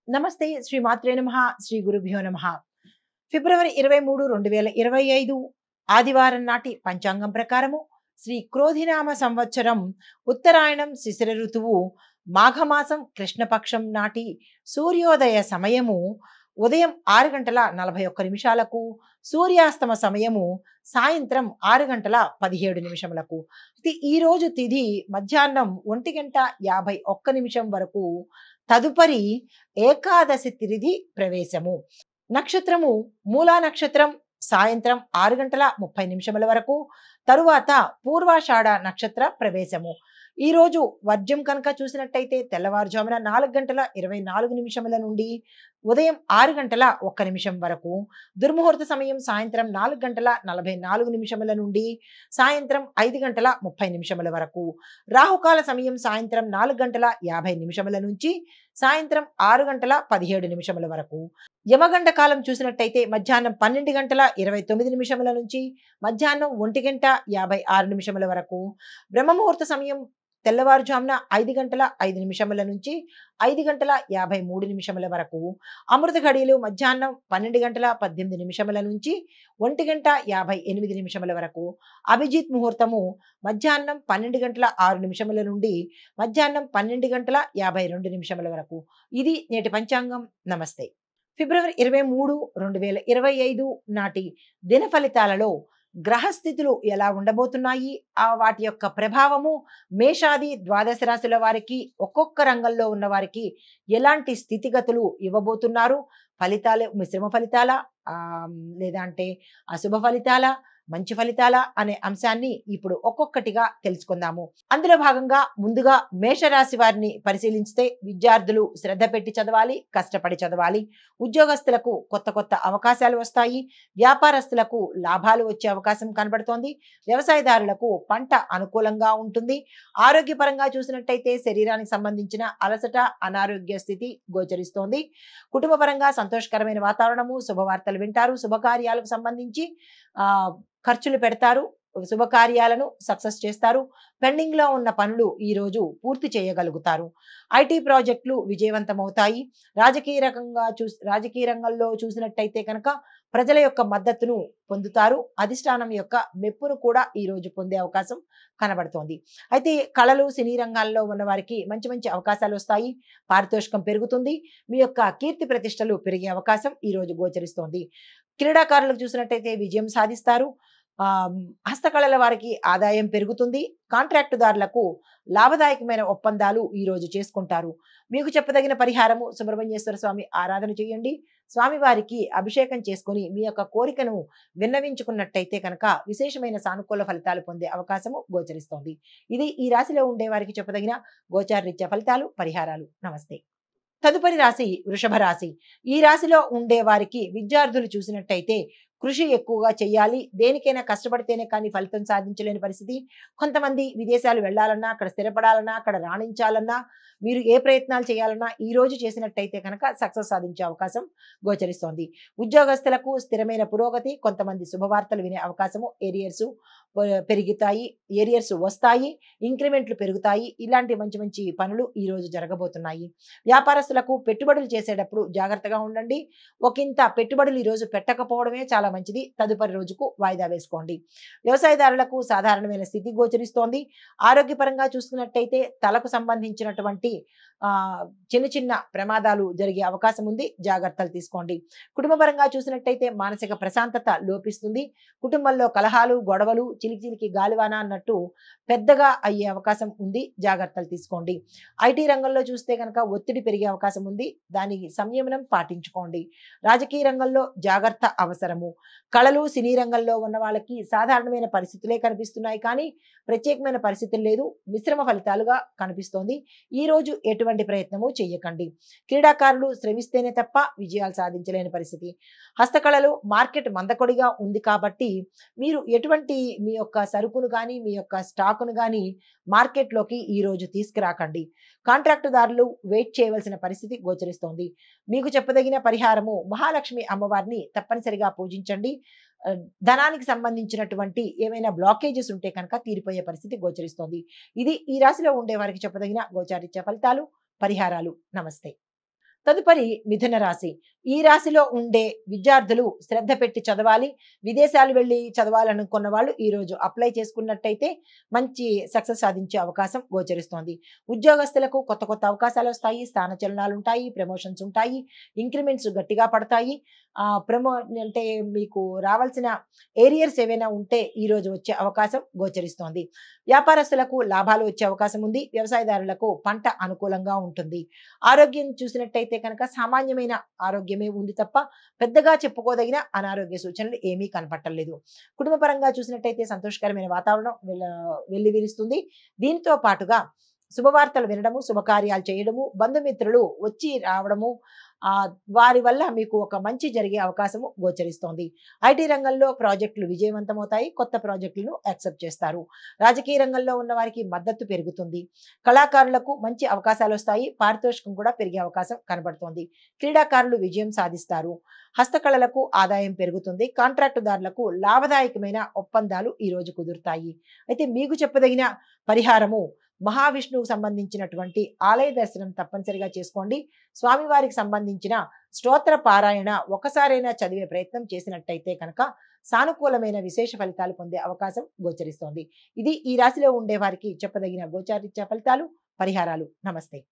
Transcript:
నమస్తే శ్రీ మాత్రే నమః శ్రీ గురుభ్యో నమః ఫిబ్రవరి 23 2025 ఆదివారం నాటి పంచాంగం ప్రకారము శ్రీ క్రోధినామ సంవత్సరం ఉత్తరాయణం శిశిర ఋతువు మాఘమాసం కృష్ణపక్షం నాటి సూర్యోదయ సమయము ఉదయం 6 గంటల 41 నిమిషాలకు, సూర్యాస్తమ సమయము సాయంత్రం 6 గంటల 17 నిమిషములకు. ఈ రోజు తిథి మధ్యాహ్నం 1 గంట 51 నిమిషం వరకు. తదుపరి ఏకాదశి తిథి ప్రవేశము. నక్షత్రము మూలా నక్షత్రం సాయంత్రం 6 గంటల 30 నిమిషముల వరకు. తరువాత పూర్వాషాఢ నక్షత్ర ప్రవేశము. ఈ రోజు వర్జ్యం కనుక చూసినట్టయితే తెల్లవారుజామున 4 గంటల 24 నిమిషముల నుండి ఉదయం 6 గంటల 1 నిమిషం వరకు. దుర్ముహూర్త సమయం సాయంత్రం 4 గంటల 44 నిమిషముల నుండి సాయంత్రం 5 గంటల 30 నిమిషముల వరకు. రాహుకాల సమయం సాయంత్రం 4 గంటల 50 నిమిషముల నుంచి సాయంత్రం 6 గంటల 17 నిమిషముల వరకు. యమగండ కాలం చూసినట్టయితే మధ్యాహ్నం 12 గంటల 29 నిమిషముల నుంచి మధ్యాహ్నం 1 గంట 56 నిమిషముల వరకు. బ్రహ్మముహూర్త సమయం తెల్లవారుజామున 5 గంటల 5 నిమిషముల నుంచి 5 గంటల 53 నిమిషముల వరకు. అమృత ఘడియలు మధ్యాహ్నం 12 గంటల 18 నిమిషముల నుంచి 1 గంట 58 నిమిషముల వరకు. అభిజిత్ ముహూర్తము మధ్యాహ్నం 12 గంటల 6 నిమిషముల నుండి మధ్యాహ్నం 12 గంటల 52 నిమిషముల వరకు. ఇది నేటి పంచాంగం. నమస్తే. ఫిబ్రవరి 23 2025 నాటి దిన ఫలితాలలో గ్రహస్థితులు ఎలా ఉండబోతున్నాయి, వాటి యొక్క ప్రభావము మేషాది ద్వాదశ రాశుల వారికి, ఒక్కొక్క రంగంలో ఉన్న వారికి ఎలాంటి స్థితిగతులు ఇవ్వబోతున్నారు, ఫలితాలు మిశ్రమ ఫలితాల లేదా అంటే అశుభ ఫలితాల, మంచి ఫలితాల అనే అంశాన్ని ఇప్పుడు ఒక్కొక్కటిగా తెలుసుకుందాము. అందులో భాగంగా ముందుగా మేషరాశి వారిని పరిశీలిస్తే విద్యార్థులు శ్రద్ధ పెట్టి చదవాలి, కష్టపడి చదవాలి. ఉద్యోగస్తులకు కొత్త కొత్త అవకాశాలు వస్తాయి. వ్యాపారస్తులకు లాభాలు వచ్చే అవకాశం కనబడుతోంది. వ్యవసాయదారులకు పంట అనుకూలంగా ఉంటుంది. ఆరోగ్యపరంగా చూసినట్టయితే శరీరానికి సంబంధించిన అలసట, అనారోగ్య స్థితి గోచరిస్తోంది. కుటుంబపరంగా సంతోషకరమైన వాతావరణము, శుభవార్తలు వింటారు. శుభకార్యాలకు సంబంధించి ఖర్చులు పెడతారు. శుభకార్యాలను సక్సెస్ చేస్తారు. పెండింగ్ లో ఉన్న పనులు ఈ రోజు పూర్తి చేయగలుగుతారు. ఐటీ ప్రాజెక్టులు విజయవంతమవుతాయి. రాజకీయ రంగంలో చూసినట్టయితే కనుక ప్రజల యొక్క మద్దతును పొందుతారు. అధిష్టానం యొక్క మెప్పును కూడా ఈ రోజు పొందే అవకాశం కనబడుతోంది. అయితే కళలు, సినీ రంగాల్లో ఉన్న వారికి మంచి మంచి అవకాశాలు వస్తాయి. పారితోషికం పెరుగుతుంది. మీ యొక్క కీర్తి ప్రతిష్టలు పెరిగే అవకాశం ఈ రోజు గోచరిస్తోంది. క్రీడాకారులకు చూసినట్టయితే విజయం సాధిస్తారు. హస్తకళల వారికి ఆదాయం పెరుగుతుంది. కాంట్రాక్టుదారులకు లాభదాయకమైన ఒప్పందాలు ఈ రోజు చేసుకుంటారు. మీకు చెప్పదగిన పరిహారము సుబ్రహ్మణ్యేశ్వర స్వామి ఆరాధన చేయండి. స్వామివారికి అభిషేకం చేసుకుని మీ యొక్క కోరికను విన్నవించుకున్నట్టయితే కనుక విశేషమైన సానుకూల ఫలితాలు పొందే అవకాశము గోచరిస్తోంది. ఇది ఈ రాశిలో ఉండే వారికి చెప్పదగిన గోచారరీత్యా ఫలితాలు, పరిహారాలు. నమస్తే. తదుపరి రాశి వృషభ రాశి. ఈ రాశిలో ఉండే వారికి విద్యార్థులు చూసినట్టయితే కృషి ఎక్కువగా చేయాలి. దేనికైనా కష్టపడితేనే కానీ ఫలితం సాధించలేని పరిస్థితి. కొంతమంది విదేశాలు వెళ్లాలన్నా, అక్కడ స్థిరపడాలన్నా, అక్కడ రాణించాలన్నా, మీరు ఏ ప్రయత్నాలు చేయాలన్నా ఈ రోజు చేసినట్టయితే కనుక సక్సెస్ సాధించే అవకాశం గోచరిస్తోంది. ఉద్యోగస్తులకు స్థిరమైన పురోగతి, కొంతమంది శుభవార్తలు వినే అవకాశము, ఏరియర్స్ పెరుగుతాయి, ఏరియర్స్ వస్తాయి, ఇంక్రిమెంట్లు పెరుగుతాయి. ఇలాంటి మంచి మంచి పనులు ఈ రోజు జరగబోతున్నాయి. వ్యాపారస్తులకు పెట్టుబడులు చేసేటప్పుడు జాగ్రత్తగా ఉండండి. ఒకంత పెట్టుబడులు ఈ రోజు పెట్టకపోవడమే చాలా మంచిది. తదుపరి రోజుకు వాయిదా వేసుకోండి. వ్యవసాయదారులకు సాధారణమైన స్థితి గోచరిస్తోంది. ఆరోగ్యపరంగా చూసుకున్నట్టయితే తలకు సంబంధించినటువంటి చిన్న చిన్న ప్రమాదాలు జరిగే అవకాశం ఉంది. జాగ్రత్తలు తీసుకోండి. కుటుంబపరంగా చూసినట్టయితే మానసిక ప్రశాంతత లోపిస్తుంది. కుటుంబంలో కలహాలు, గొడవలు, చిలికి గాలివాన అన్నట్టు పెద్దగా అయ్యే అవకాశం ఉంది. జాగ్రత్తలు తీసుకోండి. ఐటీ రంగంలో చూస్తే కనుక ఒత్తిడి పెరిగే అవకాశం ఉంది. దానికి సంయమనం పాటించుకోండి. రాజకీయ రంగంలో జాగ్రత్త అవసరము. కళలు, సినీ రంగంలో ఉన్న వాళ్ళకి సాధారణమైన పరిస్థితులే కనిపిస్తున్నాయి, కానీ ప్రత్యేకమైన పరిస్థితులు లేదు. మిశ్రమ ఫలితాలుగా కనిపిస్తోంది. ఈ రోజు ఎటువంటి ప్రయత్నము చేయకండి. క్రీడాకారులు శ్రమిస్తేనే తప్ప విజయాలు సాధించలేని పరిస్థితి. హస్తకళలు మార్కెట్ మందకొడిగా ఉంది కాబట్టి మీరు ఎటువంటి మీ యొక్క సరుకును కానీ, మీ యొక్క స్టాకును కానీ మార్కెట్లోకి ఈ రోజు తీసుకురాకండి. కాంట్రాక్టుదారులు వెయిట్ చేయవలసిన పరిస్థితి గోచరిస్తోంది. మీకు చెప్పదగిన పరిహారము మహాలక్ష్మి అమ్మవారిని తప్పనిసరిగా పూజించండి. ధనానికి సంబంధించినటువంటి ఏమైనా బ్లాకేజెస్ ఉంటే కనుక తీరిపోయే పరిస్థితి గోచరిస్తోంది. ఇది ఈ రాశిలో ఉండే వారికి చెప్పదగిన గోచారిత్య ఫలితాలు, పరిహారాలు. నమస్తే. తదుపరి మిథున రాశి. ఈ రాశిలో ఉండే విద్యార్థులు శ్రద్ధ పెట్టి చదవాలి. విదేశాలు వెళ్లి చదవాలనుకున్న వాళ్ళు ఈ రోజు అప్లై చేసుకున్నట్టయితే మంచి సక్సెస్ సాధించే అవకాశం గోచరిస్తోంది. ఉద్యోగస్తులకు కొత్త కొత్త అవకాశాలు వస్తాయి. స్థానచలనాలు ఉంటాయి. ప్రమోషన్స్ ఉంటాయి. ఇంక్రిమెంట్స్ గట్టిగా పడతాయి. ప్రమో అంటే మీకు రావాల్సిన ఏరియర్స్ ఏవైనా ఉంటే ఈ రోజు వచ్చే అవకాశం గోచరిస్తోంది. వ్యాపారస్తులకు లాభాలు వచ్చే అవకాశం ఉంది. వ్యవసాయదారులకు పంట అనుకూలంగా ఉంటుంది. ఆరోగ్యం చూసినట్టయితే కనుక సామాన్యమైన ఆరోగ్యమే ఉంది తప్ప పెద్దగా చెప్పుకోదగిన అనారోగ్య సూచనలు ఏమీ కనపట్టలేదు. కుటుంబ పరంగా చూసినట్టయితే సంతోషకరమైన వాతావరణం వెల్లివిరుస్తుంది. దీంతో పాటుగా శుభవార్తలు వినడము, శుభకార్యాలు చేయడము, బంధుమిత్రులు వచ్చి రావడము, వారి వల్ల మీకు ఒక మంచి జరిగే అవకాశము గోచరిస్తోంది. ఐటీ రంగంలో ప్రాజెక్టులు విజయవంతమవుతాయి. కొత్త ప్రాజెక్టులను యాక్సెప్ట్ చేస్తారు. రాజకీయ రంగంలో ఉన్న వారికి మద్దతు పెరుగుతుంది. కళాకారులకు మంచి అవకాశాలు వస్తాయి. పారితోషికం కూడా పెరిగే అవకాశం కనబడుతోంది. క్రీడాకారులు విజయం సాధిస్తారు. హస్తకళలకు ఆదాయం పెరుగుతుంది. కాంట్రాక్టుదారులకు లాభదాయకమైన ఒప్పందాలు ఈ రోజు కుదురుతాయి. అయితే మీకు చెప్పదగిన పరిహారము మహావిష్ణువుకు సంబంధించినటువంటి ఆలయ దర్శనం తప్పనిసరిగా చేసుకోండి. స్వామివారికి సంబంధించిన స్తోత్ర పారాయణ ఒకసారైనా చదివే ప్రయత్నం చేసినట్టయితే కనుక సానుకూలమైన విశేష ఫలితాలు పొందే అవకాశం గోచరిస్తోంది. ఇది ఈ రాశిలో ఉండే వారికి చెప్పదగిన గోచారిత్య ఫలితాలు, పరిహారాలు. నమస్తే.